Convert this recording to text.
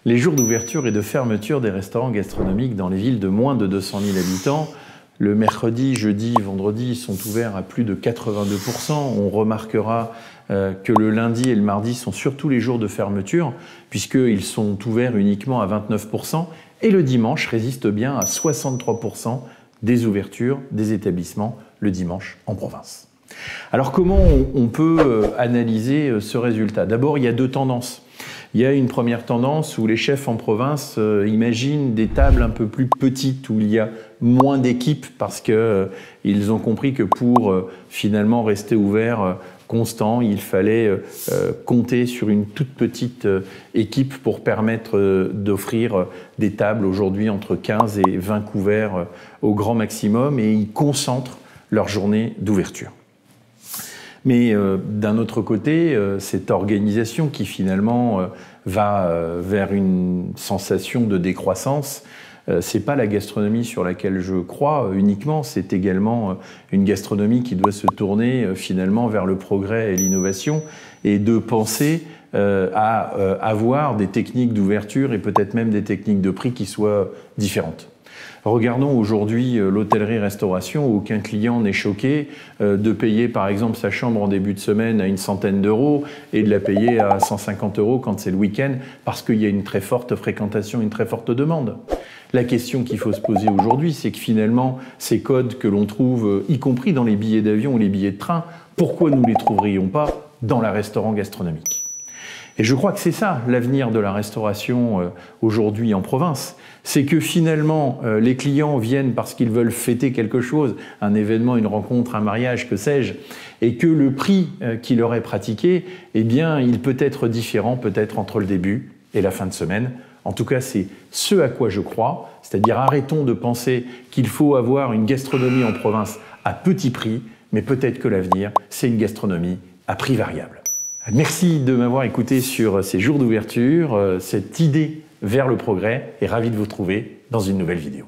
Les jours d'ouverture et de fermeture des restaurants gastronomiques dans les villes de moins de 200 000 habitants, le mercredi, jeudi, vendredi sont ouverts à plus de 82%. On remarquera que le lundi et le mardi sont surtout les jours de fermeture, puisqu'ils sont ouverts uniquement à 29%, et le dimanche résiste bien à 63% des ouvertures des établissements le dimanche en province. Alors comment on peut analyser ce résultat? D'abord, il y a deux tendances. Il y a une première tendance où les chefs en province imaginent des tables un peu plus petites, où il y a moins d'équipes, parce qu'ils ont compris que pour finalement rester ouvert constant, il fallait compter sur une toute petite équipe pour permettre d'offrir des tables aujourd'hui entre 15 et 20 couverts au grand maximum, et ils concentrent leur journée d'ouverture. Mais d'un autre côté, cette organisation qui finalement va vers une sensation de décroissance, c'est pas la gastronomie sur laquelle je crois uniquement, c'est également une gastronomie qui doit se tourner finalement vers le progrès et l'innovation, et de penser à avoir des techniques d'ouverture et peut-être même des techniques de prix qui soient différentes. Regardons aujourd'hui l'hôtellerie-restauration, où aucun client n'est choqué de payer par exemple sa chambre en début de semaine à une centaine d'euros et de la payer à 150 € quand c'est le week-end, parce qu'il y a une très forte fréquentation, une très forte demande. La question qu'il faut se poser aujourd'hui, c'est que finalement, ces codes que l'on trouve, y compris dans les billets d'avion ou les billets de train, pourquoi nous ne les trouverions pas dans la restauration gastronomique? Et je crois que c'est ça l'avenir de la restauration aujourd'hui en province. C'est que finalement, les clients viennent parce qu'ils veulent fêter quelque chose, un événement, une rencontre, un mariage, que sais-je, et que le prix qui leur est pratiqué, eh bien, il peut être différent peut-être entre le début et la fin de semaine. En tout cas, c'est ce à quoi je crois, c'est-à-dire arrêtons de penser qu'il faut avoir une gastronomie en province à petit prix, mais peut-être que l'avenir, c'est une gastronomie à prix variable. Merci de m'avoir écouté sur ces jours d'ouverture, cette idée vers le progrès, et ravi de vous retrouver dans une nouvelle vidéo.